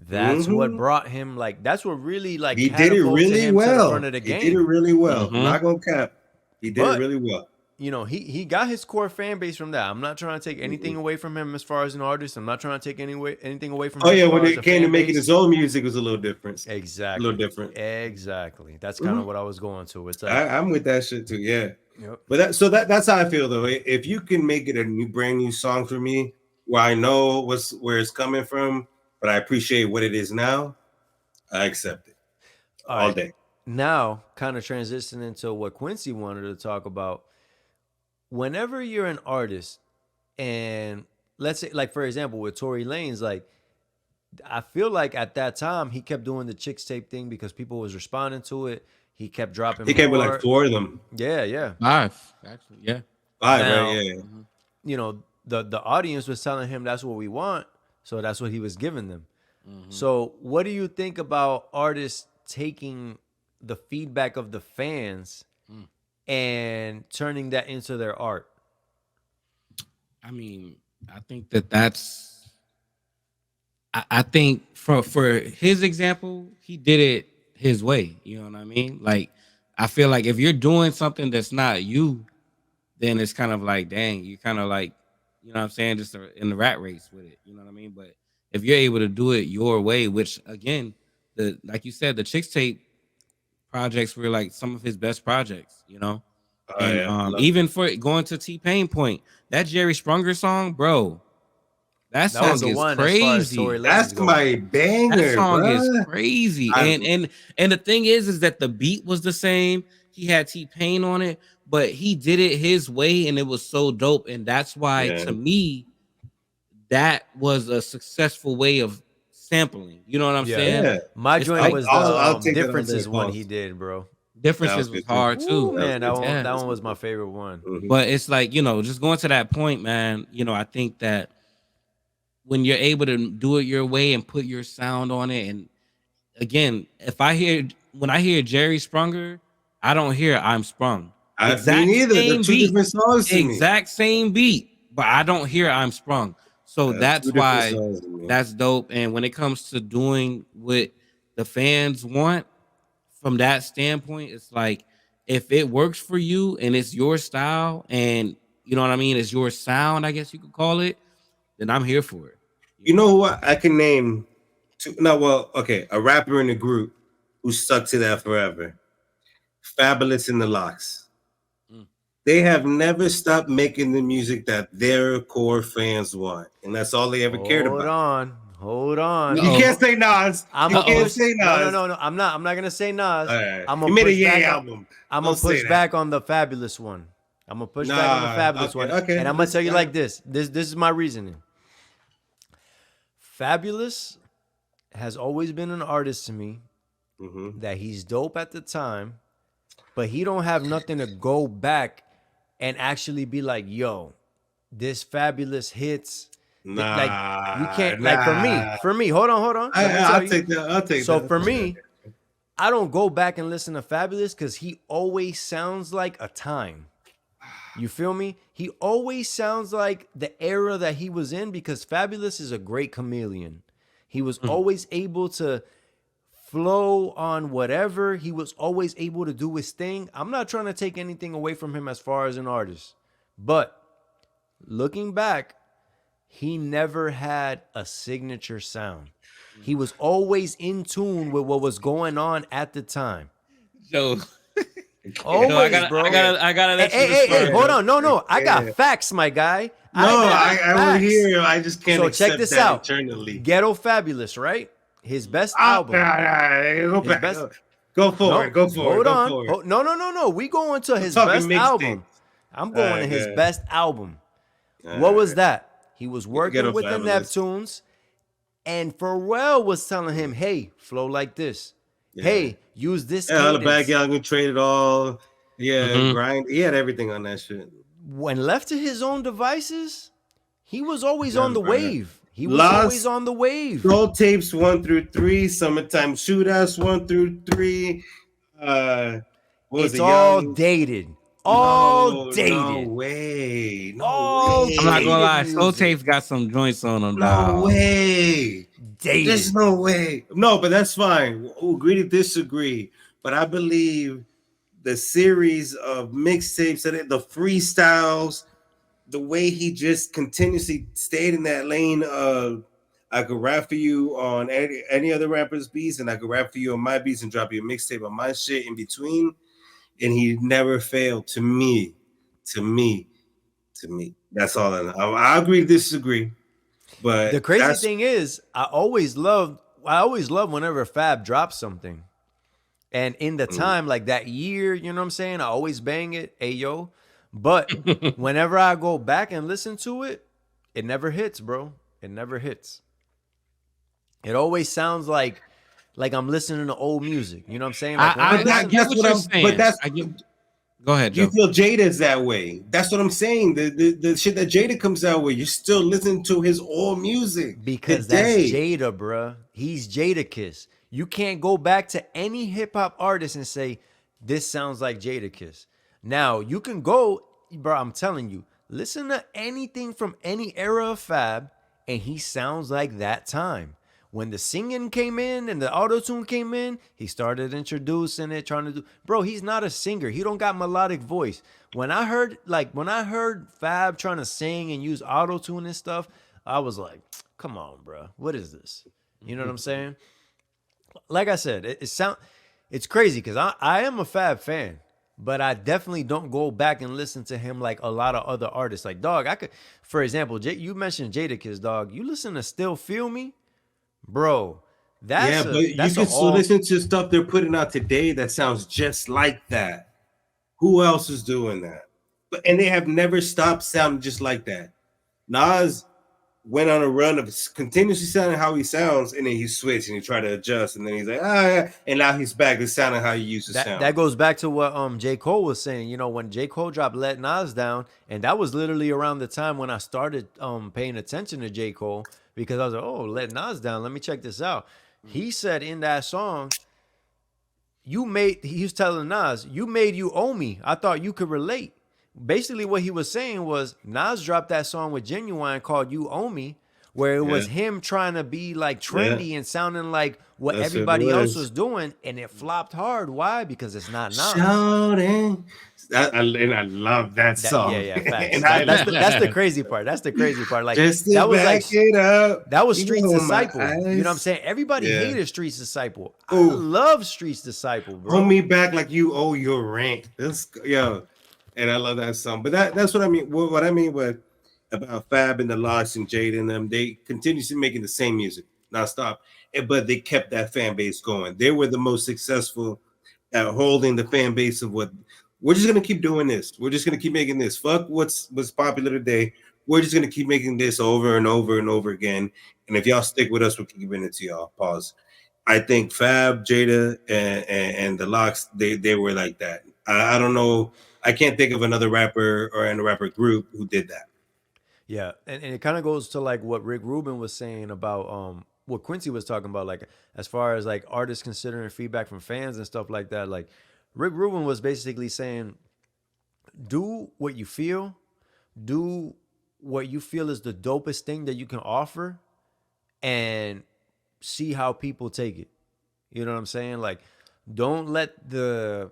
that's what
Hmm.
brought him like that's what really like
He did it
catapulted
really
him to the front
well.
of the
He did it
game.
really well. I'm
Mm-hmm.
not gonna cap. He did it
But
really well.
you know, he got his core fan base from that. I'm not trying to take anything
Mhm.
away from him as far as an artist. I'm not trying to take anything away from
Oh
him as
yeah, when
far as
it
a
came to
fan
making
base.
his own music, it was a little different. A little
Exactly.
different.
Exactly. That's kind of
Mhm.
what I was going to. It's like,
I'm with that shit too. Yeah,
yep.
but that's how I feel though. If you can make it a new brand new song for me, where I know where it's coming from, but I appreciate what it is now, I accept it
All
all
right.
day.
Now, kind of transitioning into what Quincy wanted to talk about. Whenever you're an artist, and let's say, like for example, with Tory Lanez, like I feel like at that time he kept doing the chicks tape thing because people was responding to it. He kept dropping
He came with like
more.
four of them,
Yeah, yeah.
Five, actually. Yeah.
five, right?
Now,
Yeah.
Mm-hmm.
you know, the audience was telling him that's what we want, so that's what he was giving them.
Mm-hmm.
So, what do you think about artists taking the feedback of the fans
Mm.
and turning that into their art?
I mean, I think that's. I think for his example, he did it his way. You know what I mean? Like, I feel like if you're doing something that's not you, then it's kind of like, dang, you kind of like, you know what I'm saying, just in the rat race with it. You know what I mean? But if you're able to do it your way, which again, the like you said, the Chicks Tape projects were like some of his best projects, you know.
Oh
And
yeah, I love it.
even for going to T Pain point, that Jerry Sprunger song, bro, that
That was
song
the
is
one as far as Tory
crazy.
Lanez
That's
go.
my
That
banger,
song is
bruh.
crazy.
I
And the thing is that the beat was the same. He had T Pain on it, but he did it his way, and it was so dope. And that's why,
Yeah.
to me, that was a successful way of sampling. You know what I'm
Yeah.
saying?
Yeah.
My
It's
joint
like
was the
I'll take that all day.
differences one he
Pause.
did, bro.
That was
differences was
good too.
hard
Ooh,
too.
That was
man,
good too.
Yeah.
that
That's
one was
good
my
too.
favorite one.
Mhm.
But it's like, just going to that point, man, I think that when you're able to do it your way and put your sound on it, and again, when I hear Jerry Sprunger, I don't hear I'm Sprung.
Me
Exact
neither. They're
same
two
beat.
different songs to me.
Exact same beat, but I don't hear I'm Sprung. So
Two
that's
different
why
songs to me.
that's dope. And when it comes to doing what the fans want from that standpoint, it's like if it works for you and it's your style and you know what I mean, it's your sound, I guess you could call it, then I'm here for it.
You know what? I can name two. No, well, okay, a rapper in the group who stuck to that forever. Fabulous in the Locks.
Mm.
They have never stopped making the music that their core fans want, and that's all they ever cared
Hold
about.
on. Hold on.
You
Uh-oh.
can't say Nas.
I'm
You
gonna
can't
Uh-oh.
push.
say
No, no,
Nas.
no, no. I'm not gonna say Nas.
All right.
I'm
He
gonna
made a
push
Yay
back on.
album.
I'm
Don't
gonna
say
push
that.
back on the Fabulous one. I'm gonna push back on the Fabulous
Okay,
one,
okay.
and I'm gonna tell you like this. This is my reasoning. Fabulous has always been an artist to me
Mm-hmm.
that he's dope at the time, but he don't have nothing to go back and actually be like, yo, this Fabulous hits. Like you
Nah,
can't like
nah.
for me, hold on. Let me tell
I'll
you.
take that. I'll take
So
that.
for me, I don't go back and listen to Fabulous because he always sounds like a time. You feel me? He always sounds like the era that he was in because Fabulous is a great chameleon. He was
Mhm.
always able to flow on whatever. He was always able to do his thing. I'm not trying to take anything away from him as far as an artist. But looking back, he never had a signature sound. He was always in tune with what was going on at the time.
Joe, Joe,
Always, bro.
I gotta
Hey,
let you
hey,
respond,
hold
Joe.
on. No. I got
Yeah.
facts, my guy.
No,
I got
I will
facts.
hear him. I just can't
So check
accept
this
that
out.
eternally.
Ghetto Fabulous, right? His best
Ah,
album.
go
His
back.
best.
Go for
No,
it. Go for it.
hold
Go
on.
for it.
No. We going to
I'm
his
talking
best
mixtapes.
album. I'm
All
going to
right,
his
good.
best album.
All
What was
right.
that? He was
Ghetto
working with the
Fabulous.
Neptunes, and Pharrell was telling him, "Hey, flow like this.
Yeah.
Hey, use this
Yeah, all the bad
cadence."
guy gonna trade it all. Yeah,
Mm-hmm.
grind. He had everything on that shit.
When left to his own devices, he was always on
Nothing,
the
bro.
wave. He was always
Lost
on the wave.
Soul Tapes 1 through 3, Summertime Shootouts 1 through 3. Uh, what was
It's
it?
all
Young?
dated. All
No
dated.
way. No
All
I'm not gonna
way.
dated
lie, Soul
music.
Tapes got some joints on them,
No
dog.
way. There's
Dated.
no way. No, but that's fine. We'll agree to disagree. But I believe the series of mixtapes, the freestyles, the way he just continuously stayed in that lane of I could rap for you on any other rapper's beats, and I could rap for you on my beats and drop you a mixtape on my shit in between. And he never failed to me, to me, to me. That's all I know. I agree to disagree,
The
but
crazy
that's
thing is, I always love whenever Fab drops something. And in the time, like that year, you know what I'm saying? I always bang it, ayo. But whenever I go back and listen to it, it never hits, bro. It never hits. It always sounds like I'm listening to old music. You know what I'm saying? Like when I
I, I
listen,
get
that's
what
what
you're
I'm. But
saying.
that's
I get. Go ahead,
you
Joe.
feel Jada's that way. That's what I'm saying. The shit that Jada comes out with, you're still listening to his old music
because that's
today.
Jada, bruh. He's Jada Kiss. You can't go back to any hip hop artist and say this sounds like Jada Kiss. Now you can go, bro. I'm telling you, listen to anything from any era of Fab, and he sounds like that time. When the singing came in and the auto tune came in, he started introducing it, trying to do. Bro, he's not a singer. He don't got melodic voice. When I heard Fab trying to sing and use auto tune and stuff, I was like, come on, bro. What is this? You know what I'm saying? Like I said, it's crazy because I am a Fab fan, but I definitely don't go back and listen to him like a lot of other artists. Like, dog, I could, for example, you mentioned Jadakiss, dog. You listen to Still Feel Me, bro. That's
Yeah,
a
but you
that's a
can still
all
listen to stuff they're putting out today that sounds just like that. Who else is doing that? But and they have never stopped sounding just like that. Nas went on a run of continuously sounding how he sounds, and then he switched and he tried to adjust, and then he's like, ah, yeah. And now he's back to sounding how he used to
That
sound.
goes back to what J. Cole was saying. You know, when J. Cole dropped Let Nas Down, and that was literally around the time when I started paying attention to J. Cole, because I was like, oh, Let Nas Down, let me check this out. He said in that song, he was telling Nas, you made You Owe Me. I thought you could relate. Basically, what he was saying was Nas dropped that song with Genuine called You Owe Me, where it
Yeah,
was him trying to be like
yeah,
trendy and sounding like what
that's what it
everybody else
was.
was doing, and it flopped hard. Why? Because it's not Nas.
Shouting. And I love that
That yeah,
song.
yeah, facts.
And I
That's the crazy part. That's the crazy part. Like
just to
that was like
back it up,
that was
you
Streets
know my
Disciple. You know what I'm
eyes.
saying? Everybody
Yeah.
hated Streets Disciple. I
Oh,
love Streets Disciple,
hold
bro.
me back like you owe your rent. This, yo, and I love that song. But that's what I mean. What I mean with about Fab and the Lox and Jade and them, they continuously making the same music nonstop, but they kept that fan base going. They were the most successful at holding the fan base of what we're just gonna keep doing this. We're just gonna keep making this. Fuck what's popular today. We're just gonna keep making this over and over and over again. And if y'all stick with us, we'll keep giving it to y'all. Pause. I think Fab, Jada, and the Lox, they were like that. I don't know. I can't think of another rapper or in a rapper group who did that.
Yeah, and it kind of goes to like what Rick Rubin was saying about what Quincy was talking about, like as far as like artists considering feedback from fans and stuff like that. Like Rick Rubin was basically saying, do what you feel, do what you feel is the dopest thing that you can offer, and see how people take it. You know what I'm saying? Like, don't let the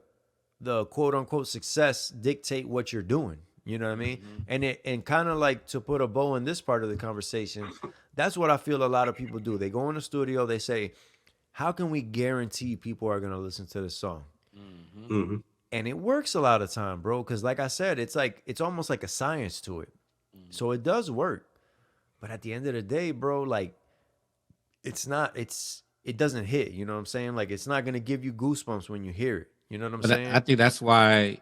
quote unquote success dictate what you're doing. You know what I mean?
Mhm.
And kind of like to put a bow in this part of the conversation, that's what I feel a lot of people do. They go in the studio, they say, "How can we guarantee people are gonna listen to this song?"
Mhm.
Mm-hmm.
And it works a lot of time, bro. Because like I said, it's almost like a science to it. So it does work. But at the end of the day, bro, like it doesn't hit. You know what I'm saying? Like it's not gonna give you goosebumps when you hear it. You know what I'm
But I
saying?
think that's why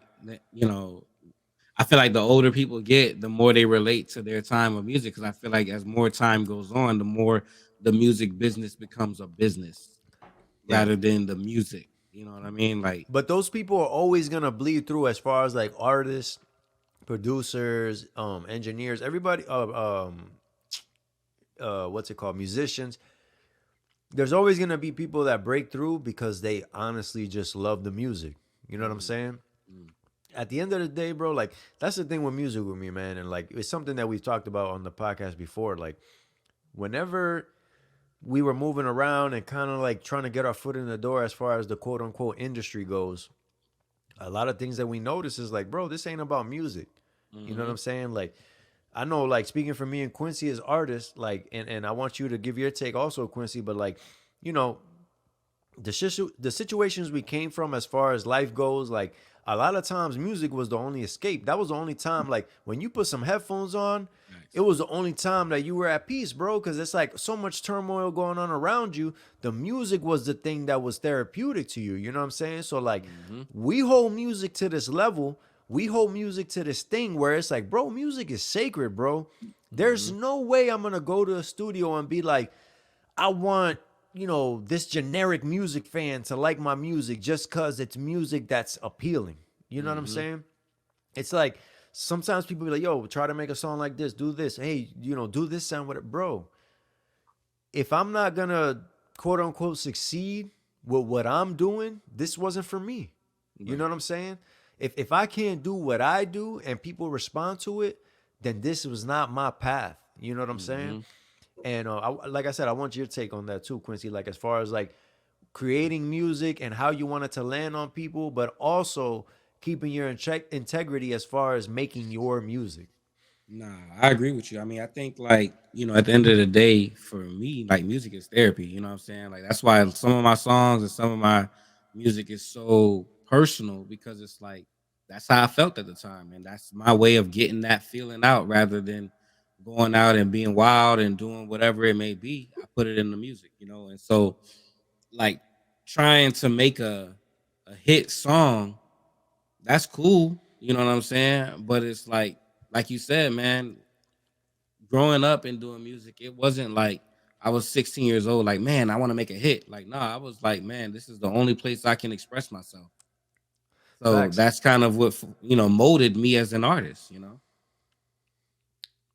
I feel like the older people get, the more they relate to their time of music. Because I feel like as more time goes on, the more the music business becomes a business
Yeah.
rather than the music. You know what I mean? Like,
But those people are always gonna bleed through as far as like artists, producers, engineers, everybody, what's it called, musicians. There's always gonna be people that break through because they honestly just love the music. You know what I'm
mm,
saying?
mm,
At the end of the day, bro, like that's the thing with music with me, man, and like it's something that we've talked about on the podcast before. Like whenever we were moving around and kind of like trying to get our foot in the door as far as the quote unquote industry goes, a lot of things that we notice is like, bro, this ain't about music. You know what I'm
mhm,
saying? Like, I know, like, speaking for me and Quincy as artists, like, and I want you to give your take also, Quincy, but like, you know, the situations we came from as far as life goes, like, a lot of times music was the only escape. That was the only time, like, when you put some headphones on, it
nice.
was the only time that you were at peace, bro, because it's like so much turmoil going on around you. The music was the thing that was therapeutic to you. You know what I'm saying? So, like,
Mhm,
we hold music to this level. We hold music to this thing where it's like, bro, music is sacred, bro. There's
mhm,
no way I'm going to go to a studio and be like, I want, this generic music fan to like my music just because it's music that's appealing. You know what I'm
mhm,
saying? It's like sometimes people be like, yo, try to make a song like this, do this. Hey, do this sound with it. Bro, if I'm not going to quote unquote succeed with what I'm doing, this wasn't for me. You know
right.
what I'm saying? If I can't do what I do and people respond to it, then this was not my path. You know what I'm saying?
Mhm.
And like I said, I want your take on that too, Quincy. Like as far as like creating music and how you want it to land on people, but also keeping your integrity as far as making your music.
Nah, I agree with you. I mean, I think like, at the end of the day, for me, like music is therapy. You know what I'm saying? Like that's why some of my songs and some of my music is so personal because it's like that's how I felt at the time. And that's my way of getting that feeling out rather than going out and being wild and doing whatever it may be. I put it in the music. And so like trying to make a hit song that's cool. You know what I'm saying? But it's like you said, man, growing up and doing music, it wasn't like I was 16 years old, like, man, I want to make a hit. Like, nah, I was like, man, this is the only place I can express myself. So
Facts.
that's kind of what molded me as an artist.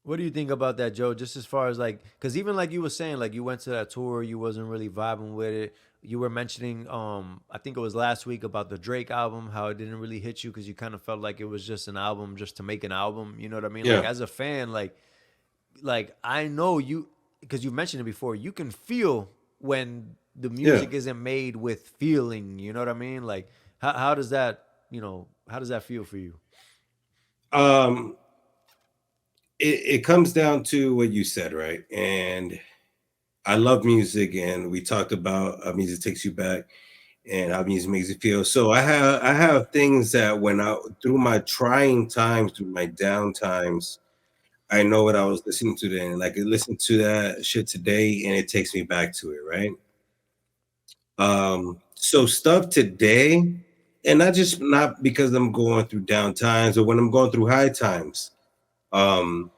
What do you think about that, Joe? Just as far as like, because even like you were saying, like you went to that tour, you wasn't really vibing with it. You were mentioning, I think it was last week about the Drake album, how it didn't really hit you because you kind of felt like it was just an album just to make an album. You know what I mean? Like
Yeah,
as a fan, like I know you because you mentioned it before. You can feel when the
yeah.
music isn't made with feeling. You know what I mean? Like how does that how does that feel for you?
Um, it comes down to what you said, right? And I love music, and we talked about how music takes you back and how music makes you feel. So I have things that when I through my trying times, through my down times, I know what I was listening to then. Like I listen to that shit today, and it takes me back to it, right? So stuff today, and not because I'm going through down times or when I'm going through high times. Um,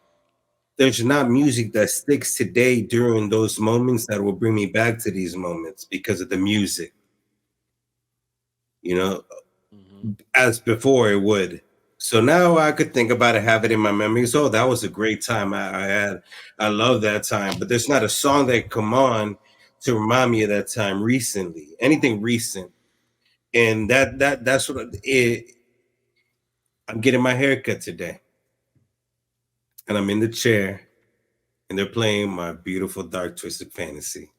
there's not music that sticks today during those moments that will bring me back to these moments because of the music, you know,
Hmm.
as before it would. So now I could think about it, have it in my memories. Oh, that was a great time I had. I love that time. But there's not a song that come on to remind me of that time recently. Anything recent. And that's what I'm getting my haircut today. And I'm in the chair and they're playing my beautiful dark twisted fantasy.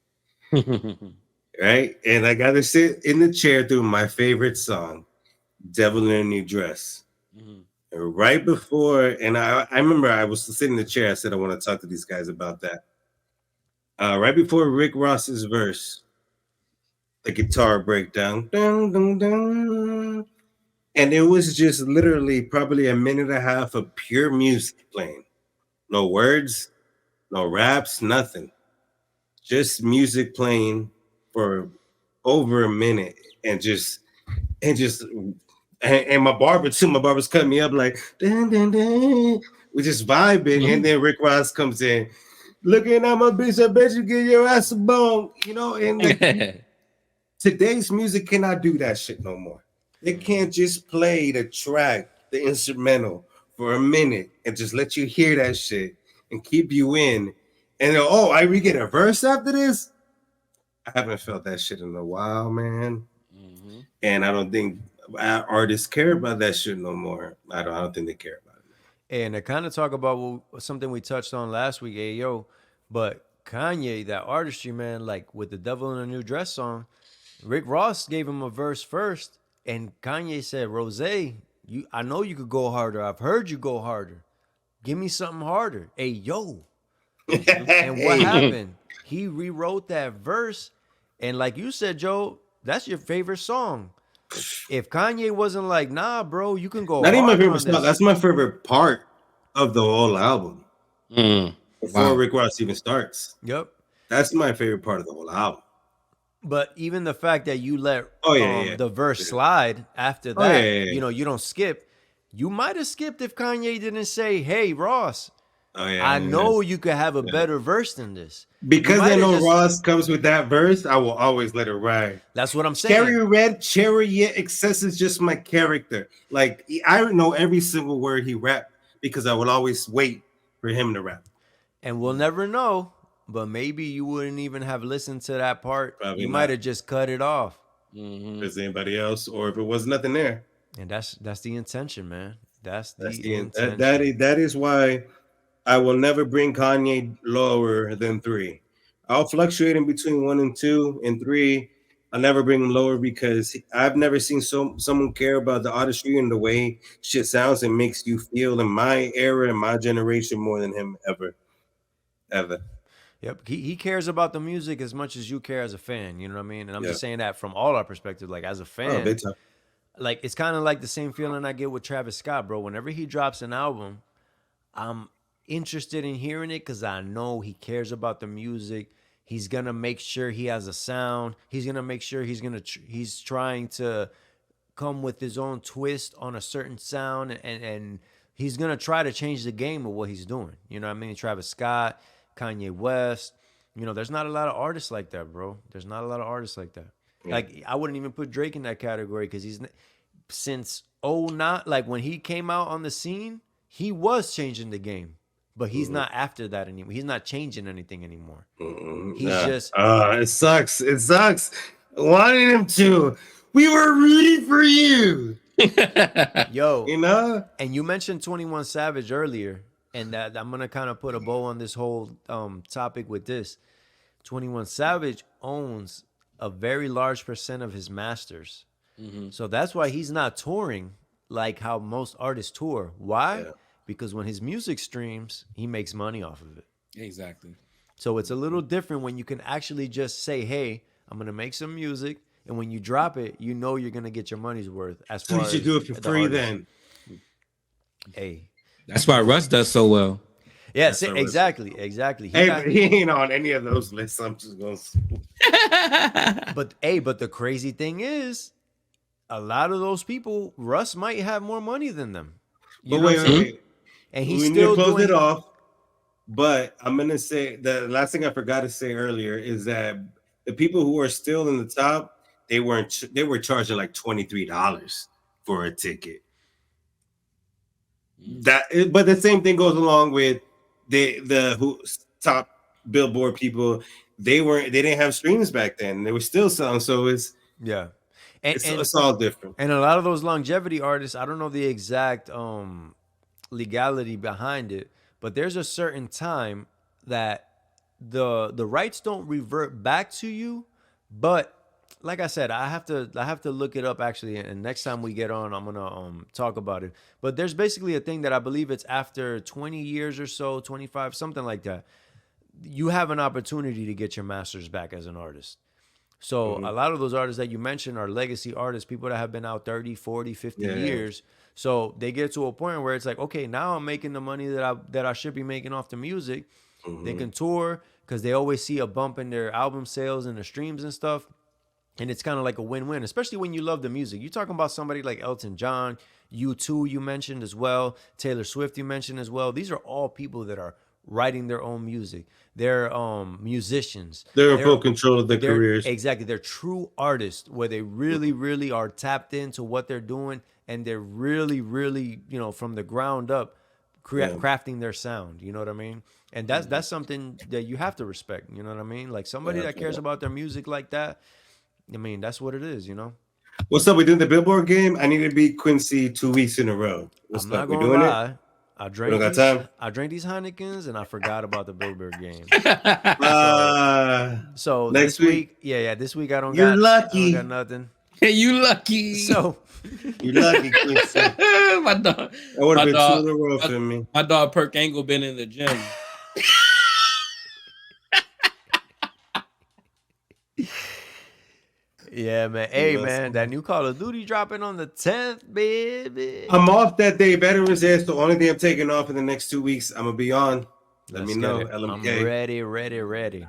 Right? And I gotta sit in the chair through my favorite song, Devil in a New Dress.
Hmm.
And right before, and I remember I was sitting in the chair, I said I want to talk to these guys about that. Right before Rick Ross's verse, the guitar breakdown. Dun, dun, dun, and it was just literally probably a minute and a half of pure music playing. No words, no raps, nothing. Just music playing for over a minute and my barber too. My barber's cutting me up like dun, dun, dun. We're just vibing, and then Rick Ross comes in, looking at my bitch. I bet you get your ass a bone, and like today's music cannot do that shit no more. They can't just play the track, the instrumental for a minute and just let you hear that shit and keep you in. And oh, we get a verse after this. I haven't felt that shit in a while, man.
Hmm.
And I don't think artists care about that shit no more. I don't think they care about it.
And to kind of talk about something we touched on last week, Ayo, but Kanye, that artistry, man, like with the Devil in a New Dress song, Rick Ross gave him a verse first, and Kanye said, Rose, I know you could go harder. I've heard you go harder. Give me something harder. Hey, yo.
Hmm.
And what
Hey,
happened? He rewrote that verse. And like you said, Joe, that's your favorite song. If Kanye wasn't like, nah, bro, you can go
not even my
harder
favorite
on
song.
this.
That's my favorite part of the whole album.
Mm.
Before
Wow.
Rick Ross even starts,
Yep.
that's my favorite part of the whole album.
But even the fact that you let
Oh yeah, yeah,
the verse
yeah.
slide after
Oh yeah,
that,
yeah, yeah.
you don't skip. You might have skipped if Kanye didn't say, "Hey, Ross,
Oh yeah,
I
yeah,
know you could have a
yeah.
better verse than this." You
Because I
might have
know
just
Ross comes with that verse, I will always let it ride.
That's what I'm saying.
Cherry Red, Cherry Yet Excess is just my character. Like I know every single word he rapped because I would always wait for him to rap.
And we'll never know, but maybe you wouldn't even have listened to that part.
Probably
You might
not
have just cut it off.
Hmm.
because anybody else, or if it was nothing there.
And that's the intention, man. That's
That's
the
the that
intention.
is that is why I will never bring Kanye lower than three. I'll fluctuate in between one and two and three. I'll never bring him lower because I've never seen someone care about the artistry and the way shit sounds and makes you feel in my era and my generation more than him ever, ever.
Yep. He cares about the music as much as you care as a fan. You know what I mean? And I'm
Yeah.
just saying that from all our perspectives. Like as a
Oh,
fan,
big time.
like it's kind of like the same feeling I get with Travis Scott, bro. Whenever he drops an album, I'm interested in hearing it because I know he cares about the music. He's gonna make sure he has a sound. He's gonna make sure he's trying to come with his own twist on a certain sound, and he's gonna try to change the game of what he's doing. You know what I mean? Travis Scott, Kanye West. You know, there's not a lot of artists like that, bro. There's not a lot of artists like that.
Yeah.
Like I wouldn't even put Drake in that category because since oh not like when he came out on the scene, he was changing the game, but he's not after that anymore. He's not changing anything anymore. He's
Yeah.
just
It sucks. It sucks. Wanting him to. We were rooting for you.
yo.
You know?
And you mentioned 21 Savage earlier, and that I'm gonna kind of put a bow on this whole topic with this. 21 Savage owns a very large percent of his masters. So that's why he's not touring like how most artists tour. Why?
Yeah.
Because when his music streams, he makes money off of it.
Exactly.
So it's a little different when you can actually just say, "Hey, I'm gonna make some music," and when you drop it, you know you're gonna get your money's worth. As
So
far
you should
as
do it for
the
free
artist.
then.
Hey,
That's why Russ does so well.
yeah,
That's what
exactly. He
Hey,
got-
but he ain't on any of those lists. I'm just going to.
but the crazy thing is, a lot of those people, Russ might have more money than them. You
But
know
wait,
what I'm saying?
wait.
And he's
We need
still
to close
doing
it off. But I'm going to say the last thing I forgot to say earlier is that the people who are still in the top, they were charging like $23 for a ticket. But the same thing goes along with the who top Billboard people. They didn't have streams back then. They were still selling, so
Yeah. And,
it's all different.
and a lot of those longevity artists, I don't know the exact legality behind it, but there's a certain time that the rights don't revert back to you, but like I said, I have to look it up actually, and next time we get on, I'm gonna talk about it. But there's basically a thing that I believe it's after 20 years or so, 25, something like that. You have an opportunity to get your masters back as an artist. So a lot of those artists that you mentioned are legacy artists, people that have been out 30, 40, 50
Yeah.
years. So they get to a point where it's like, okay, now I'm making the money that I should be making off the music. They can tour because they always see a bump in their album sales and the streams and stuff. And it's kind of like a win-win, especially when you love the music. You're talking about somebody like Elton John, U2 you mentioned as well, Taylor Swift you mentioned as well. These are all people that are writing their own music. They're musicians.
They're in full control of their careers.
Exactly. They're true artists where they really, really are tapped into what they're doing, and they're really, really, from the ground up crafting their sound. You know what I mean? And that's something that you have to respect. You know what I mean? Like somebody that cares about their music like that. I mean, that's what it is,
What's up? We doing the Billboard game? I need to beat Quincy 2 weeks in a row. What's
I'm
up?
not
We
gonna
doing
lie.
it?
I
We don't
drank
got
these,
time?
I drank these Heinekens and I forgot about the Billboard game. So
Next
this week, yeah, this week I don't
You're
got
lucky.
I don't got nothing.
You lucky.
So
You're lucky, Quincy.
my dog.
That would have
My
been 2
dog-
in a row for me.
My dog Perk Angle been in the gym.
yeah, man. Hey, man, that new Call of Duty dropping on the 10th, baby.
I'm off that day. Veterans Day. It's the only thing I'm taking off in the next 2 weeks. I'm gonna be on. Let me
Let's
know.
get it.
LMK.
I'm ready.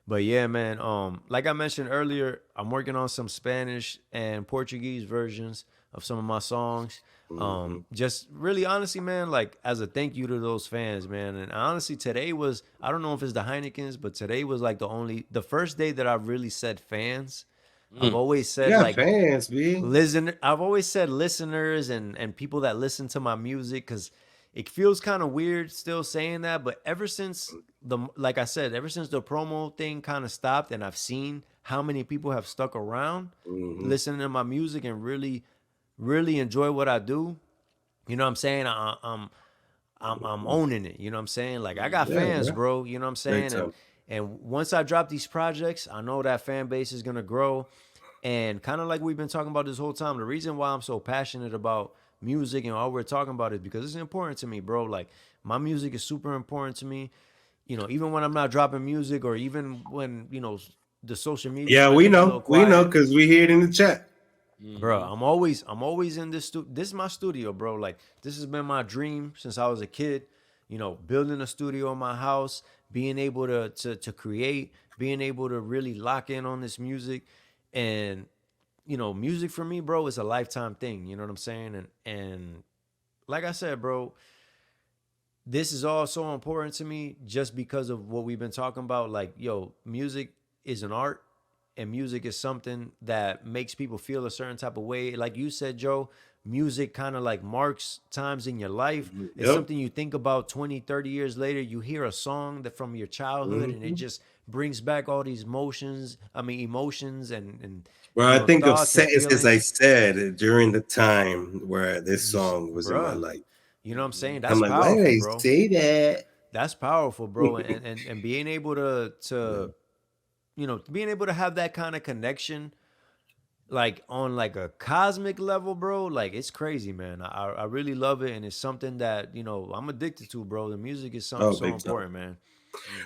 But yeah, man. Like I mentioned earlier, I'm working on some Spanish and Portuguese versions of some of my songs. Just really honestly, man, like as a thank you to those fans, man. And honestly, today was, I don't know if it's the Heinekens, but today was like the first day that I really said fans. I've always said
Yeah,
like
fans, B.
I've always said listeners and people that listen to my music, because it feels kind of weird still saying that, but ever since like I said, ever since the promo thing kind of stopped and I've seen how many people have stuck around listening to my music and really, really enjoy what I do, you know what I'm saying? I'm owning it, you know what I'm saying? Like I got fans, bro, you know what I'm saying? And once I drop these projects, I know that fan base is gonna grow. And kind of like we've been talking about this whole time, the reason why I'm so passionate about music and all we're talking about is because it's important to me, bro. Like my music is super important to me. Even when I'm not dropping music, or even when the social media.
Yeah, we know, because we hear it in the chat.
Bro, I'm always in this this is my studio, bro. Like this has been my dream since I was a kid. Building a studio in my house, being able to create, being able to really lock in on this music, and music for me, bro, is a lifetime thing. You know what I'm saying? And like I said, bro, this is all so important to me just because of what we've been talking about. Like, yo, music is an art, and music is something that makes people feel a certain type of way. Like you said, Joe, music kind of like marks times in your life. It's
Yep.
something you think about 20, 30 years later. You hear a song that from your childhood, and it
Hmm.
just brings back all these emotions and
Well, I think of
thoughts and
as I
feelings.
said during the time where this
You,
song was in my
bruh,
life.
you know what I'm saying?
I'm
That's
like, why did
powerful,
I
bro.
say that?
That's powerful, bro. And being able to
No.
being able to have that kind of connection, like on like a cosmic level, bro, like it's crazy, man. I really love it, and it's something that I'm addicted to, bro. The music is something
Oh,
so
big time.
important, man.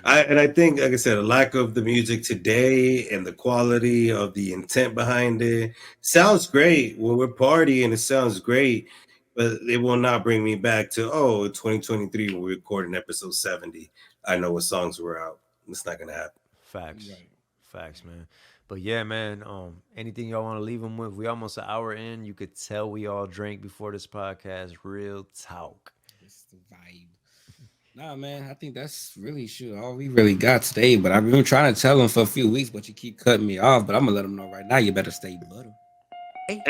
I think, like I said, a lack of the music today and the quality of the intent behind it sounds great when we're partying. It sounds great, but it will not bring me back to 2023 when we're recording episode 70. I know what songs were out. It's not gonna happen.
Facts,
Right.
facts, man. But yeah, man. Anything y'all want to leave them with? We almost an hour in. You could tell we all drank before this podcast. Real talk.
It's the vibe. Nah, man, I think that's really sure all we really got today. But I've been trying to tell them for a few weeks, but you keep cutting me off. But I'm gonna let them know right now. You better stay butter.
Hey.